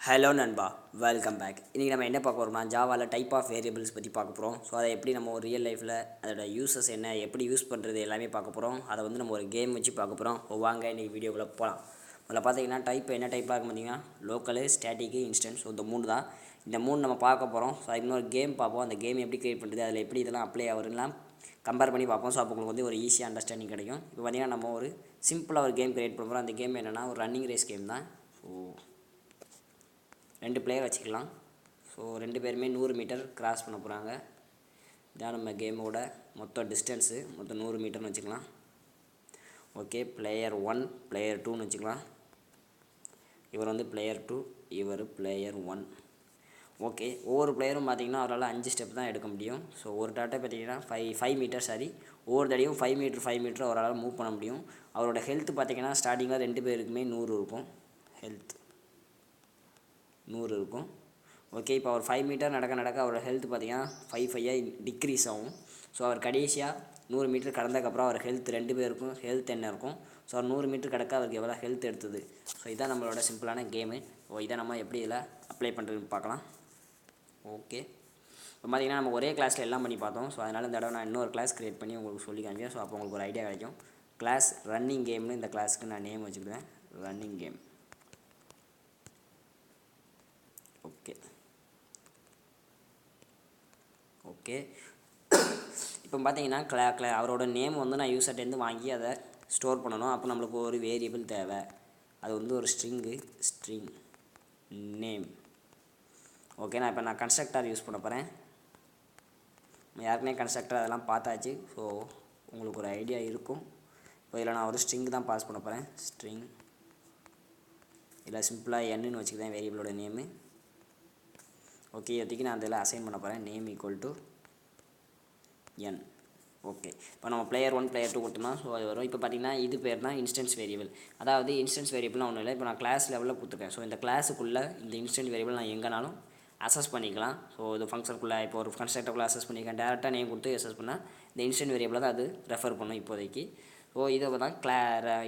Hello நண்பா, welcome back. இன்றைக்கி நம்ம என்ன பார்க்க போகிறோம்னா ஜாவாவில் டைப் ஆஃப் வேரியபிள்ஸ் பற்றி பார்க்க போகிறோம். ஸோ அதை எப்படி நம்ம ஒரு ரியல் லைஃப்பில் அதோட யூசஸ் என்ன, எப்படி யூஸ் பண்ணுறது எல்லாமே பார்க்க போகிறோம். அதை வந்து நம்ம ஒரு கேம் வச்சு பார்க்க போகிறோம். வாங்க இன்றைக்கி வீடியோக்குள்ளே போகலாம். அதில் பார்த்தீங்கன்னா என்ன டைப்பாக இருக்கும் பார்த்தீங்கன்னா லோக்கலு, ஸ்டாட்டிக்கு, இன்ஸ்டன்ஸ். ஸோ இந்த மூணு தான். இந்த மூணு நம்ம பார்க்க போகிறோம். ஸோ இன்னொரு கேம் பார்ப்போம். அந்த கேம் எப்படி கிரியேட் பண்ணுறது, அதில் எப்படி இதெல்லாம் அப்ளை ஆகுதுலாம் கம்பேர் பண்ணி பார்ப்போம். ஸோ அப்போ உங்களுக்கு வந்து ஒரு ஈஸியாக அண்டர்ஸ்டாண்டிங் கிடைக்கும். இப்போ பார்த்தீங்கன்னா நம்ம ஒரு சிம்பிளாக ஒரு கேம் கிரியேட் பண்ண போகிறோம். அந்த கேம் என்னென்னா ஒரு ரன்னிங் ரேஸ் கேம் தான். ஸோ 2 பிளேயர் வச்சுக்கலாம். ஸோ 2 பேருமே 100 மீட்டர் கிராஸ் பண்ண போகிறாங்க. இதான் நம்ம கேமோட மொத்தம் டிஸ்டன்ஸு. மொத்தம் 100 மீட்டர்னு வச்சுக்கலாம். ஓகே, பிளேயர் 1 பிளேயர் 2ன்னு வச்சுக்கலாம். இவர் வந்து பிளேயர் 2, இவர் பிளேயர் 1. ஓகே, ஒவ்வொரு பிளேயரும் பார்த்திங்கன்னா அவரால் 5 ஸ்டெப் தான் எடுக்க முடியும். ஸோ ஒரு டாட்டை பார்த்திங்கன்னா 5 மீட்டர் ஒவ்வொரு தடையும் 5 மீட்டர் அவரால் மூவ் பண்ண முடியும். அவரோட ஹெல்த் பார்த்திங்கன்னா ஸ்டார்டிங்கில் 2 பேருக்குமே 100 இருக்கும். ஹெல்த் 100 இருக்கும். ஓகே, இப்போ அவர் 5 மீட்டர் நடக்க அவரோட ஹெல்த் பார்த்திங்கன்னா 5 டிக்ரீஸ் ஆகும். ஸோ அவர் கடைசியாக 100 மீட்டர் கடந்ததுக்கப்புறம் அவர் ஹெல்த் 2 பேருக்கும் ஹெல்த் என்ன இருக்கும். ஸோ அவர் 100 மீட்டர் கடக்க அவருக்கு எவ்வளோ ஹெல்த் எடுத்தது. ஸோ இதான் நம்மளோட சிம்பிளான கேமு. இதை நம்ம எப்படி இதில் அப்ளை பண்ணுறதுன்னு பார்க்கலாம். ஓகே, இப்போ பார்த்திங்கன்னா நம்ம ஒரே கிளாஸில் எல்லாம் பண்ணி பார்த்தோம். ஸோ அதனால் இந்த தடவை நான் இன்னொரு கிளாஸ் க்ரியேட் பண்ணி உங்களுக்கு சொல்லி காமிக்கிறேன். ஸோ அப்போ உங்களுக்கு ஒரு ஐடியா கிடைக்கும். கிளாஸ் ரன்னிங் கேம்னு இந்த கிளாஸுக்கு நான் நேம் வச்சுக்கிறேன். Running game. ஓகே, இப்போ பார்த்தீங்கன்னா அவரோட நேம் வந்து நான் யூசர்ட்டேருந்து வாங்கி அதை ஸ்டோர் பண்ணணும். அப்போ நம்மளுக்கு ஒரு வேரியபிள் தேவை. அது வந்து ஒரு ஸ்ட்ரிங் நேம். ஓகே, நான் இப்போ கன்ஸ்ட்ரக்டர் யூஸ் பண்ண போகிறேன். யாருக்குனே கன்ஸ்ட்ரக்டர் அதெல்லாம் பார்த்தாச்சு. ஸோ உங்களுக்கு ஒரு ஐடியா இருக்கும். இப்போ இதில் நான் ஒரு ஸ்ட்ரிங் தான் பாஸ் பண்ண போகிறேன். ஸ்ட்ரிங் இல்லை சிம்பிளாக என்னன்னு வச்சுக்கிறேன் வேரியபிளோட நேமு. ஓகே, இப்போதைக்கு நான் அதில் அசைன் பண்ண போகிறேன். Name equal to n. Okay, இப்போ நம்ம பிளேயர் 1 பிளேயர் 2 கொடுத்தோம்னா ஸோ அது வரும். இப்போ பார்த்தீங்கன்னா இது பேர் தான் இன்ஸ்டன்ஸ் வேரியபிள். அதாவது இன்ஸ்டன்ஸ் வேரியபிள்லாம் ஒன்றும் இல்லை. இப்போ நான் கிளாஸ் லெவலில் கொடுத்துருக்கேன். ஸோ இந்த கிளாஸுக்குள்ளே இந்த இன்ஸ்டன்ஸ் வேரியபிள் நான் எங்கேனாலும் அசஸ் பண்ணிக்கலாம். ஸோ இது ஃபங்க்ஷனுக்குள்ளே இப்போ ஒரு கன்ஸ்ட்ரக்டருக்குள்ளே அசஸ் பண்ணிக்கலாம். டேரெக்டாக நேம் கொடுத்து அசஸ் பண்ணால் இந்த இன்ஸ்டன்ட் வேரியபிளை தான் அது ரெஃபர் பண்ணும் இப்போதைக்கு. ஸோ இதை தான்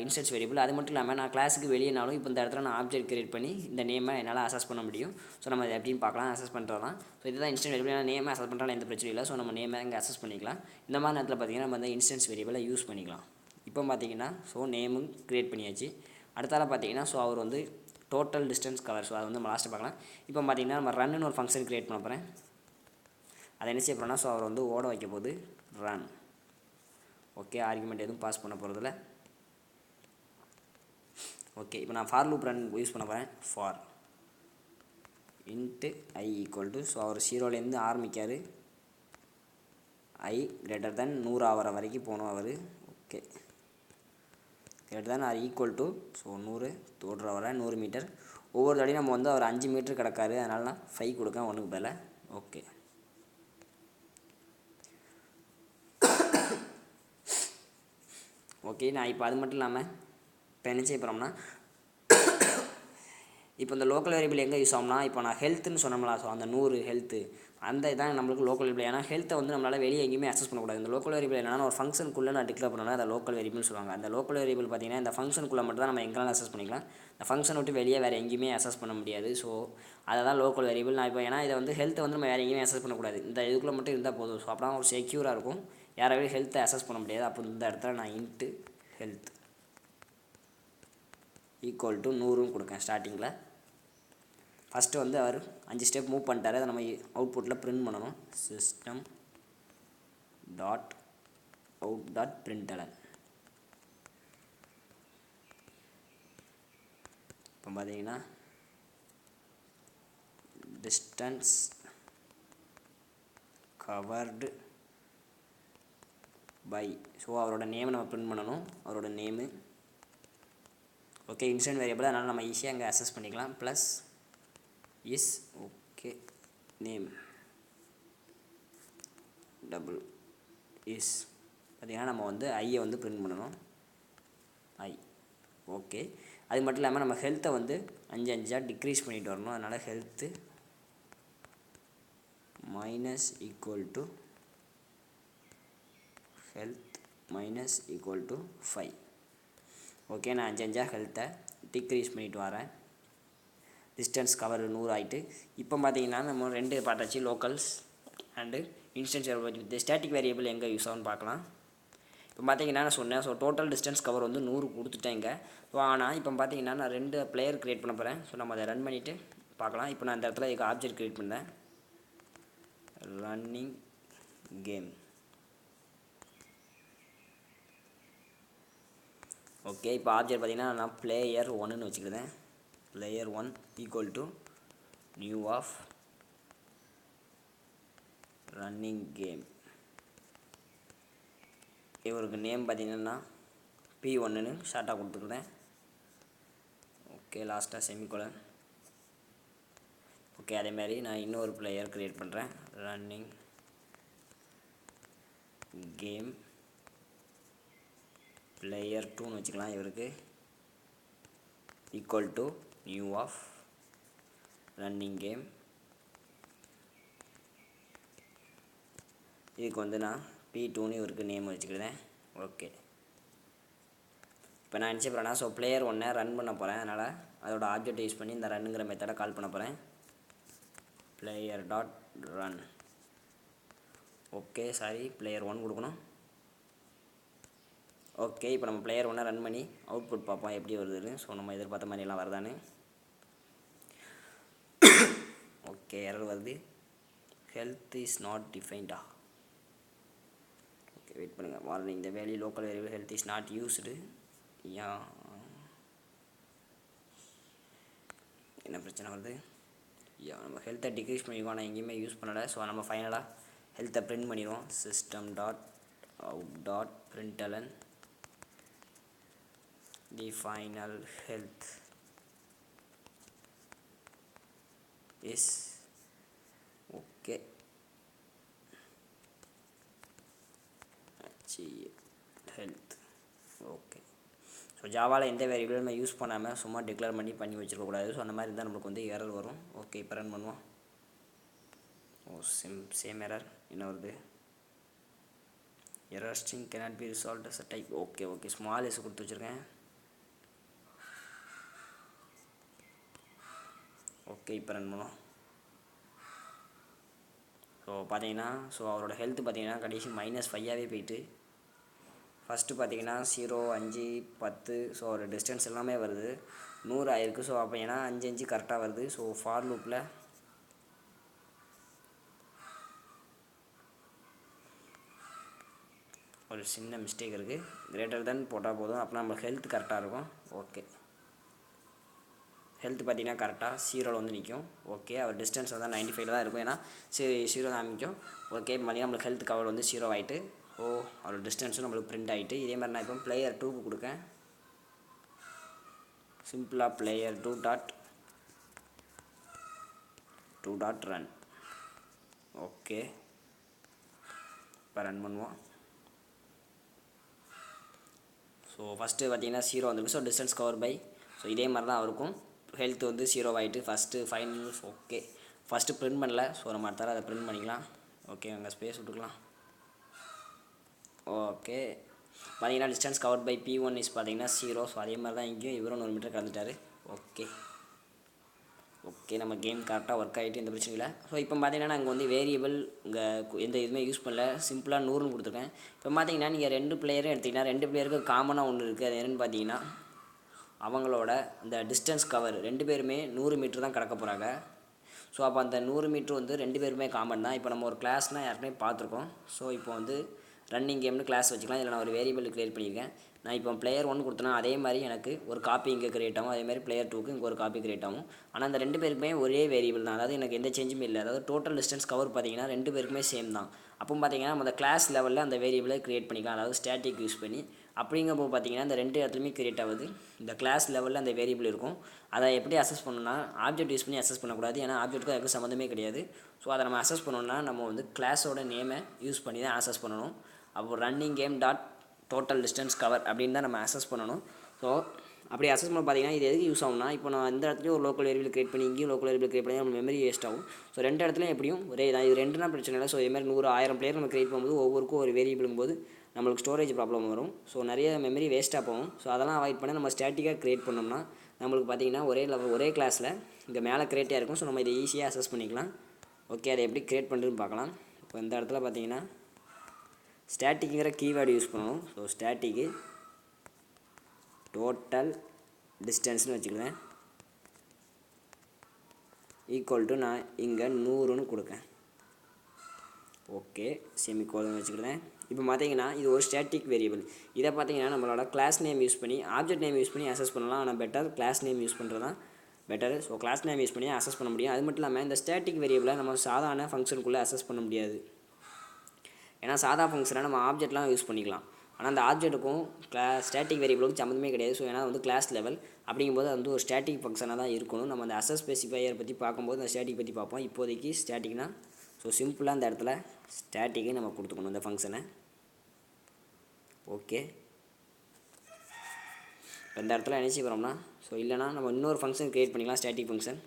இன்ஸ்டன்ஸ் வேரியபிள். அது மட்டும் இல்லாமல் நான் கிளாஸுக்கு வெளியேனாலும் இப்போ இந்த இடத்துல நான் ஆப்ஜெக்ட் கிரியேட் பண்ணி இந்த நேமை என்னால் அசஸ் பண்ண முடியும். ஸோ நம்ம அதை எப்படின்னு பார்க்கலாம். அசஸ் பண்ணுறதான். ஸோ இதுதான் இன்ஸ்டன்ட் வேரியபிள். நேமை அசஸ் பண்ணுறாலும் எந்த பிரச்சனையும் இல்லை. ஸோ நம்ம நேமை இங்கே அசஸ் பண்ணிக்கலாம். இந்த மாதிரி நேரத்தில் பார்த்திங்கன்னா நம்ம இந்த இன்ஸ்டன்ஸ் வேரியபிளை யூஸ் பண்ணிக்கலாம். இப்போ பார்த்திங்கன்னா ஸோ நேமும் க்ரியேட் பண்ணியாச்சு. அடுத்தால பார்த்திங்கன்னா ஸோ அவர் வந்து டோட்டல் டிஸ்டன்ஸ் கவர். ஸோ அதை வந்து நம்ம லாஸ்ட்டு பார்க்கலாம். இப்போ பார்த்திங்கன்னா நம்ம ரன்னு ஒரு ஃபங்க்ஷன் க்ரியேட் பண்ண போகிறேன். அதை என்ன செய்ய போகிறோம்னா ஸோ அவர் வந்து ஓட வைக்க போது ரன். ஓகே, ஆர்குமெண்ட் எதுவும் பாஸ் பண்ண போகிறதில்ல. ஓகே, இப்போ நான் ஃபார் லூப் ரன் யூஸ் பண்ண போகிறேன். For int I equal to so அவர் 0லேருந்து ஆரம்பிக்கார். ஐ கிரேட்டர் தென் 100 ஆகிற வரைக்கும் போகணும் அவர். Okay, greater than or equal to so 100 தோடுற வர 100 மீட்டர். ஒவ்வொரு தடையும் நம்ம வந்து அவர் 5 மீட்டர் கிடக்காரு. அதனால நான் 5 கொடுக்கேன் 1க்கு பதில். ஓகே, ஓகே, நான் இப்போ அது மட்டும் இல்லாமல் இப்போ என்ன செய்ய போகிறோம்னா இப்போ இந்த லோக்கல் வேரியபிள் எங்கே யூஸ் ஆகும்னா இப்போ நான் ஹெல்த்துன்னு சொன்னோம்ல. ஸோ அந்த 100 ஹெல்த்து அந்த இதான் நம்மளுக்கு லோக்கல் வேரியபிள். ஏன்னா ஹெல்த்தை வந்து நம்மளால் வெளியே எங்கேயுமே அக்சஸ் பண்ணக்கூடாது. இந்த லோக்கல் வேரியபிள் என்னன்னா ஒரு ஃபங்க்ஷனுக்குள்ளே நான் டிக்ளேர் பண்ணோன்னா அதை லோக்கல் வேரியபிள்னு சொல்லுவாங்க. அந்த லோக்கல் வேரியபிள் பார்த்திங்கன்னா இந்த ஃபங்க்ஷனுக்குள்ளே மட்டும் தான் நம்ம எங்கேனாலும் அக்சஸ் பண்ணிக்கலாம். இந்த ஃபங்க்ஷன் விட்டு வெளியே வேறு எங்கேயுமே அக்சஸ் பண்ண முடியாது. ஸோ அதை தான் லோக்கல் வேரியபிள். நான் இப்போ ஏன்னா இதை வந்து ஹெல்த்தை வந்து நம்ம வேறு எங்கேயுமே அக்சஸ் பண்ணக்கூடாது. இந்த இதுக்குள்ளே மட்டும் இருந்தால் போதும். ஸோ அப்போ ஒரு செக்யூராக இருக்கும். யாராவது ஹெல்த்தை அக்சஸ் பண்ண முடியாது. அப்போ இந்த இடத்துல நான் இன்ட்டு ஹெல்த் ஈக்குவல் டு 100ன்னு கொடுக்கேன் ஸ்டார்டிங்கில். ஃபஸ்ட்டு வந்து அவர் 5 ஸ்டெப் மூவ் பண்ணிட்டார். அதை நம்ம அவுட்புட்டில் பிரிண்ட் பண்ணணும். System dot out dot பிரிண்டலன். இப்போ பார்த்தீங்கன்னா டிஸ்டன்ஸ் கவர்டு பை ஸோ அவரோட நேமை நம்ம பிரிண்ட் பண்ணணும். அவரோட நேமு. Okay, instant variable. அதனால் நம்ம ஈஸியாக அங்கே அக்சஸ் பண்ணிக்கலாம். Plus is okay name double is பார்த்திங்கன்னா நம்ம வந்து ஐயை வந்து பிரிண்ட் பண்ணணும். ஐ. ஓகே, அது மட்டும் இல்லாமல் நம்ம ஹெல்த்தை வந்து 5 டிக்ரீஸ் பண்ணிட்டு வரணும். அதனால் health minus equal to health minus equal to 5. Okay, நான் 5 ஹெல்த்தை டிக்ரீஸ் பண்ணிட்டு வரேன். டிஸ்டன்ஸ் கவர் 100 ஆகிட்டு. இப்போ பார்த்தீங்கன்னா நம்ம 2 பார்த்தாச்சு, locals and instance variable. Static variable எங்கே யூஸ் ஆகும்னு பார்க்கலாம். இப்போ பார்த்தீங்கன்னா நான் சொன்னேன், ஸோ டோட்டல் டிஸ்டன்ஸ் கவர் வந்து 100 கொடுத்துட்டேங்க. ஸோ ஆனால் இப்போ பார்த்தீங்கன்னா நான் 2 பிளேயர் க்ரியேட் பண்ண போகிறேன். ஸோ நம்ம அதை ரன் பண்ணிவிட்டு பார்க்கலாம். இப்போ நான் இந்த இடத்துல இதுக்கு ஆப்ஜெக்ட் க்ரியேட் பண்ணேன், ரன்னிங் கேம். ஓகே, இப்போ ஆப்ஜெக்ட் பார்த்தீங்கன்னா நான் பிளேயர் 1ன்னு வச்சுக்கிறேன். Player 1 equal to new of running game. இவருக்கு நேம் பார்த்தீங்கன்னா P1ன்னு ஷார்ட்டாக கொடுத்துக்கிறேன். ஓகே, லாஸ்ட்டாக செமிகோலன். ஓகே, அதேமாதிரி நான் இன்னொரு பிளேயர் க்ரியேட் பண்ணுறேன், ரன்னிங் கேம் பிளேயர் 2ன்னு வச்சுக்கலாம். இவருக்கு equal to new of running game. இதுக்கு வந்து நான் P2ன்னு இவருக்கு நேம் வச்சுக்கிறேன். ஓகே, இப்போ நான் என்ன செய்ய ஸோ பிளேயர் 1 ரன் பண்ண போகிறேன். அதனால் அதோட ஆப்ஜெக்ட் யூஸ் பண்ணி இந்த ரன்னுங்கிற மெத்தடை கால் பண்ண போகிறேன். Player dot run. Okay, sorry, player 1 கொடுக்கணும். ஓகே, இப்போ நம்ம பிளேயர் 1 ரன் பண்ணி அவுட்புட் பார்ப்போம் எப்படி வருதுன்னு. ஸோ நம்ம எதிர்பார்த்த மாதிரி எல்லாம் வருதான்னு. ஓகே, எரர் வருது, ஹெல்த் இஸ் நாட் டிஃபைன்டா. ஓகே, வெயிட் பண்ணுங்கள். வார்னிங், இந்த value local variable health is not used. என்ன பிரச்சனை வருது? நம்ம ஹெல்த்தை டிக்ரீஸ் பண்ணிடுவோம், ஆனால் எங்கேயுமே யூஸ் பண்ணலை. ஸோ நம்ம ஃபைனலாக ஹெல்த்தை பிரிண்ட் பண்ணிடுவோம். System dot out dot println the final health is okay. Health okay. So ஜாவாவில் எந்த வேரியபிளும் நம்ம யூஸ் பண்ணாமல் சும்மா டிக்ளேர் பண்ணி வச்சுருக்கக்கூடாது. ஸோ அந்த மாதிரி இருந்தால் நம்மளுக்கு வந்து எரர் வரும். ஓகே, இப்போ ரன் பண்ணுவோம். Same error. என்ன வருது? Error string cannot be resolved as a type. Okay, small S கொடுத்து வச்சுருக்கேன். ஓகே, இப்போ ரன் பண்ணுவோம். ஸோ பார்த்தீங்கன்னா அவரோட ஹெல்த் பார்த்தீங்கன்னா கடைசி -5ஆகவே போயிட்டு, ஃபஸ்ட்டு பார்த்தீங்கன்னா 0, 5, 10. ஸோ ஒரு டிஸ்டன்ஸ் எல்லாமே வருது, 100 ஆயிருக்கு. ஸோ அப்போ ஏன்னா 5 கரெக்டாக வருது. ஸோ ஃபார் லூப்பில் ஒரு சின்ன மிஸ்டேக் இருக்குது. கிரேட்டர் தென் போட்டால் போதும், அப்போ நம்ம ஹெல்த் கரெக்டாக இருக்கும். ஓகே, ஹெல்த் பார்த்தீங்கன்னா கரெக்டாக 0ல் வந்து நிற்கும். ஓகே, அவர் டிஸ்டன்ஸ் வந்து 95 தான் இருக்கும், ஏன்னா 0 தான் நிற்கும். ஓகே, பார்த்தீங்கன்னா நம்மளுக்கு ஹெல்த் கவர் வந்து 0 ஆகிட்டு. அவரோட டிஸ்டன்ஸும் நம்மளுக்கு பிரிண்ட் ஆகிட்டு. இதே மாதிரி நான் இப்போ பிளேயர் 2க்கு கொடுக்கேன். சிம்பிளாக பிளேயர் 2 டாட் ரன். ஓகே, இப்போ ரன் பண்ணுவோம். ஸோ ஃபஸ்ட்டு பார்த்தீங்கன்னா 0 வந்துருக்கு. So distance cover by. So இதே மாதிரி தான் அவருக்கும் ஹெல்த் வந்து 0 ஆகிட்டு first final. Okay, first print பண்ணல. ஸோ நம்ம அடுத்தால அதை பிரிண்ட் பண்ணிக்கலாம். ஓகே, அங்கே ஸ்பேஸ் விட்டுக்கலாம். ஓகே, பார்த்தீங்கன்னா distance covert by P1 is பார்த்தீங்கன்னா 0. ஸோ அதே மாதிரி தான் இங்கேயும் இவரும் 1 மீட்டர் கலந்துட்டார். ஓகே, நம்ம கேம் கரெக்டாக ஒர்க் ஆகிட்டு எந்த பிரச்சனையும் இல்லை. ஸோ இப்போ பார்த்தீங்கன்னா நான் இங்கே வந்து வேரியபிள் இங்கே எந்த இதுவுமே யூஸ் பண்ணல, சிம்பிளாக 100ன்னு கொடுத்துருக்கேன். இப்போ பார்த்தீங்கன்னா நீங்கள் 2 பிளேயரும் எடுத்திங்கன்னா 2 பிளேயருக்கு காமனாக ஒன்று இருக்குது. அது என்னென்னு பார்த்தீங்கன்னா அவங்களோட இந்த டிஸ்டன்ஸ் கவர் 2 பேருமே 100 மீட்டர் தான் கடக்க போகிறாங்க. ஸோ அப்போ அந்த 100 மீட்ரு வந்து 2 பேருமே காமன் தான். இப்போ நம்ம ஒரு கிளாஸ்னால் யாருக்குமே பார்த்துருக்கோம். ஸோ இப்போ வந்து ரன்னிங் கேம்னு கிளாஸ் வச்சுக்கலாம். இதில் நான் ஒரு வேரியபிள் கிரியேட் பண்ணியிருக்கேன். நான் இப்போ பிளேயர் 1 கொடுத்தனா அதே மாதிரி எனக்கு ஒரு காப்பி இங்கே கிரியேட் ஆகும், அதேமாதிரி பிளேயர் 2க்கு இங்கே ஒரு காப்பி கிரியேட் ஆகும். ஆனால் அந்த 2 பேருக்குமே ஒரே வேரியபிள் தான், அதாவது எனக்கு எந்த சேஞ்சுமே இல்லை. அதாவது டோட்டல் டிஸ்டன்ஸ் கவர் பார்த்தீங்கன்னா 2 பேருக்குமே சேம் தான். அப்போ பார்த்தீங்கன்னா நம்ம அந்த கிளாஸ் லெவலில் அந்த வேரியபிளை கிரியேட் பண்ணிக்கலாம், அதாவது ஸ்டாட்டிக் யூஸ் பண்ணி. அப்படிங்கும்போது பார்த்தீங்கன்னா இந்த 2 இடத்துலையுமே கிரியேட் ஆகுது. இந்த கிளாஸ் லெவலில் அந்த வேரியபிள் இருக்கும். அதை எப்படி அசஸ் பண்ணணும்னா ஆப்ஜெக்ட் யூஸ் பண்ணி அசஸ் பண்ணக்கூடாது, ஏன்னா ஆப்ஜெக்ட்டுக்கும் அதுக்கு சம்மந்தமே கிடையாது. ஸோ அதை நம்ம அசஸ் பண்ணணும்னா நம்ம வந்து கிளாஸோட நேமை யூஸ் பண்ணி தான் அசஸ் பண்ணணும். அப்போ running game dot total distance cover அப்படின்னு தான் நம்ம அசஸ் பண்ணணும். ஸோ அப்படி அசஸ் பண்ண பார்த்தீங்கன்னா இது எதுக்கு யூஸ் ஆகும்னா, இப்போ நான் இந்த இடத்துலையும் ஒரு லோக்கல் வேரியபிள் கிரியேட் பண்ணி இங்கேயும் லோக்கல் வேரியபிள் கிரியேட் பண்ணி நம்ம மெமரி வேஸ்ட் ஆகும். ஸோ 2 இடத்துலையும் எப்படியும் ஒரே தான். இது 2னா பிரச்சனை இல்லை. ஸோ இதுமாதிரி 100, 1000 பிளேயர் நம்ம கிரியேட் பண்ணும்போது ஒவ்வொருக்கும் ஒரு வேரியபிளும் போது நம்மளுக்கு ஸ்டோரேஜ் ப்ராப்ளம் வரும். ஸோ நிறைய மெமரி வேஸ்ட்டாக போகும். ஸோ அதெல்லாம் அவாய்ட் பண்ண நம்ம ஸ்டாட்டிக்காக கிரியேட் பண்ணோம்னா நம்மளுக்கு பார்த்தீங்கன்னா ஒரே லெவல் ஒரே கிளாஸில் இங்கே மேலே கிரியேட்டாக இருக்கும். ஸோ நம்ம இதை ஈஸியாக அசஸ் பண்ணிக்கலாம். ஓகே, அதை எப்படி கிரியேட் பண்ணுறதுன்னு பார்க்கலாம். இப்போ இந்த இடத்துல பார்த்தீங்கன்னா ஸ்டாட்டிக்குங்கிற கீவேர்டு யூஸ் பண்ணணும். ஸோ ஸ்டாட்டிக்கு டோட்டல் டிஸ்டன்ஸ்னு வச்சுக்கிறேன். ஈக்குவல் டு நான் இங்கே 100ன்னு கொடுக்கேன். ஓகே, செமிகோலன் வச்சுக்கிறேன். இப்போ பார்த்தீங்கன்னா இது ஒரு ஸ்டாட்டிக் வேரியபிள். இதை பார்த்தீங்கன்னா நம்மளோட கிளாஸ் நேம் யூஸ் பண்ணி ஆப்ஜெக்ட் நேம் யூஸ் பண்ணி அசஸ் பண்ணலாம். ஆனால் பெட்டர் கிளாஸ் நேம் யூஸ் பண்ணுறது தான் better. So class name use பண்ணி அசஸ் பண்ண முடியும். அது மட்டும் இல்லாமல் இந்த ஸ்டாட்டிக் வேரியபிளை நம்ம சாதாரண ஃபங்க்ஷனுக்குள்ளே அசஸ் பண்ண முடியாது. ஏன்னா சாதா ஃபங்க்ஷனை நம்ம ஆப்ஜெக்ட்லாம் யூஸ் பண்ணிக்கலாம். ஆனால் அந்த ஆப்ஜெக்ட்டுக்கும் ஸ்டாட்டிக் வேரியபிளுக்கும் சம்மந்தமே கிடையாது. ஸோ ஏன்னா வந்து கிளாஸ் லெவல் அப்படிங்கும்போது அது வந்து ஒரு ஸ்டாட்டிக் ஃபங்க்ஷனாக தான் இருக்கணும். நம்ம அந்த அசஸ் ஸ்பெசிஃபையர் பற்றி பார்க்கும்போது அந்த ஸ்டாட்டிக் பற்றி பார்ப்போம். இப்போதைக்கு ஸ்டாட்டிக்னா ஸோ சிம்பிளாக அந்த இடத்துல ஸ்டாட்டிக்கை நம்ம கொடுத்துக்கணும் இந்த ஃபங்க்ஷனை. ஓகே, இப்போ இந்த இடத்துல என்ன செய்கிறோம்னா ஸோ இல்லைனா நம்ம இன்னொரு ஃபங்க்ஷன் க்ரியேட் பண்ணிக்கலாம். ஸ்டாட்டிக் ஃபங்க்ஷன்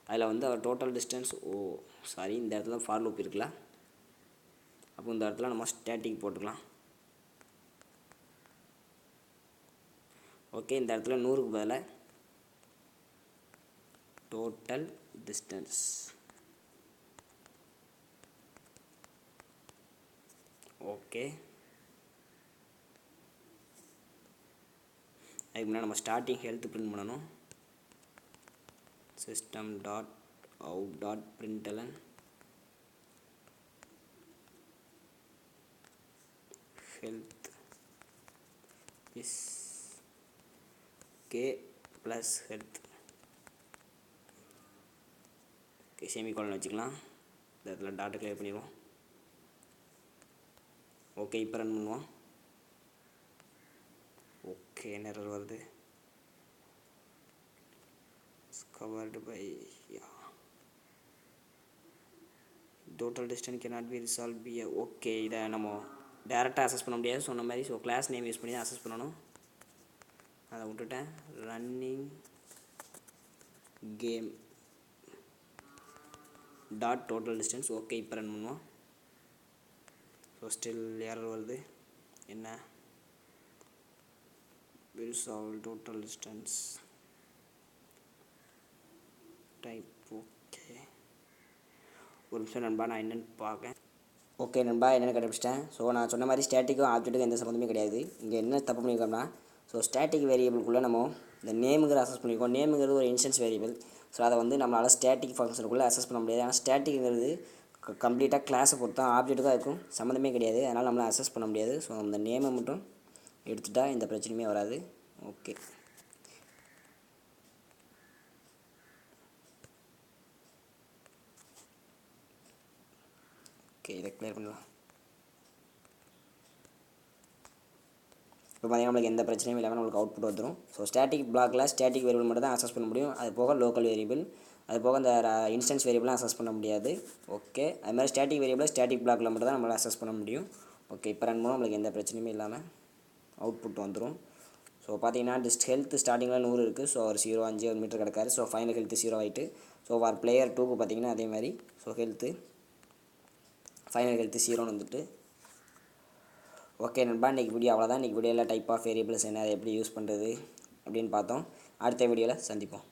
அதில் வந்து அவர் டோட்டல் டிஸ்டன்ஸ் இந்த இடத்துல ஃபார் லூப் இருக்குல்ல, அப்போ இந்த இடத்துல நம்ம ஸ்டாட்டிக் போட்டுக்கலாம். ஓகே, இந்த இடத்துல 100க்கு பதிலாக டோட்டல் டிஸ்டன்ஸ். ஓகே, அதுக்கு முன்னாடி நம்ம ஸ்டார்டிங் ஹெல்த் பிரிண்ட் பண்ணணும். System dot out dot println health is K plus health. Okay, semicolon வச்சுக்கலாம். இந்த இடத்துல டாட்டை கிளியர் பண்ணிடுவோம். ஓகே, இப்போ ரன் பண்ணுவோம். ஓகே, என்ன எரர் வருது? Covered by total distance cannot be resolved by okay, இதை நம்ம டேரெக்டாக அசஸ் பண்ண முடியாது சொன்ன மாதிரி. ஸோ கிளாஸ் நேம் யூஸ் பண்ணி தான் அசஸ் பண்ணணும். அதை விட்டுட்டேன். Running game dot total distance. Okay, இப்போ ரன் பண்ணுவோம். ஸோ ஸ்டில் எரர் வருது. என்ன? resolve total distance type. Okay, ஒரு நிமிஷம் நண்பா, நான் என்னென்னு பார்க்கேன். ஓகே நண்பா, என்னென்னு கண்டுபிடிச்சிட்டேன். ஸோ நான் சொன்ன மாதிரி ஸ்டாட்டிக்கும் ஆப்ஜெக்ட்டுக்கும் எந்த சம்மந்தமே கிடையாது. இங்கே என்ன தப்பு பண்ணியிருக்கோம்னா ஸோ ஸ்டாட்டிக் வேரியபிள்குள்ளே நம்ம இந்த நேமுங்கிற அசஸ் பண்ணியிருக்கோம். நேமுங்கிறது ஒரு இன்ஸ்டன்ஸ் வேரியபிள். ஸோ அதை வந்து நம்மளால் ஸ்டாட்டிக் ஃபங்க்ஷனுக்குள்ளே அசஸ் பண்ண முடியாது. ஆனால் ஸ்டாட்டிக்ங்கிறது கம்ப்ளீட்டாக கிளாஸை பொறுத்தா ஆப்ஜெக்ட்டுக்கும் அதுக்கும் சம்மந்தமே கிடையாது. அதனால் நம்மளால் அசஸ் பண்ண முடியாது. ஸோ அந்த நேமை மட்டும் எடுத்துட்டா எந்த பிரச்சனையுமே வராது. ஓகே, ஓகே, இதை கிளியர் பண்ணலாம். இப்போ பார்த்தீங்கன்னா நம்மளுக்கு எந்த பிரச்சனையும் இல்லாமல் நம்மளுக்கு அவுட்புட் வந்துடும். ஸோ ஸ்டாட்டிக் பிளாக்ல ஸ்டாட்டிக் வேரியபிள் மட்டும் தான் அசஸ் பண்ண முடியும். அது போக லோக்கல் வேரியபிள், அது போக இந்த இன்ஸ்டன்ஸ் வேரியபிளாக அசஸ் பண்ண முடியாது. ஓகே, அது மாதிரி ஸ்டாட்டிக் வேரியபிள் ஸ்டாட்டிக் பிளாக்ல மட்டும் தான் நம்மளால் அசஸ் பண்ண முடியும். ஓகே, இப்போ ரன் பண்ணுவோம். நம்மளுக்கு எந்த பிரச்சனையுமே இல்லாமல் அவுட்புட் வந்துடும். ஸோ பார்த்தீங்கன்னா ஹெல்த் ஸ்டார்டிங்கில் 100 இருக்குது. ஸோ அவர் 0.5 ஒரு மீட்டர் கிடக்காரு. ஸோ ஃபைனல் ஹெல்த்து 0 ஆகிட்டு. ஸோ ஃபார் பிளேயர் 2க்கு பார்த்தீங்கன்னா அதே மாதிரி ஸோ ஹெல்த்து ஃபைனல் ஹெல்த்து 0ன்னு வந்துட்டு. ஓகே நண்பா, இன்றைக்கி வீடியோ அவ்வளோதான். இன்றைக்கி வீடியோவில் டைப் ஆஃப் வேரியபிள்ஸ் என்ன, அதை எப்படி யூஸ் பண்ணுறது அப்படின்னு பார்த்தோம். அடுத்த வீடியோவில் சந்திப்போம்.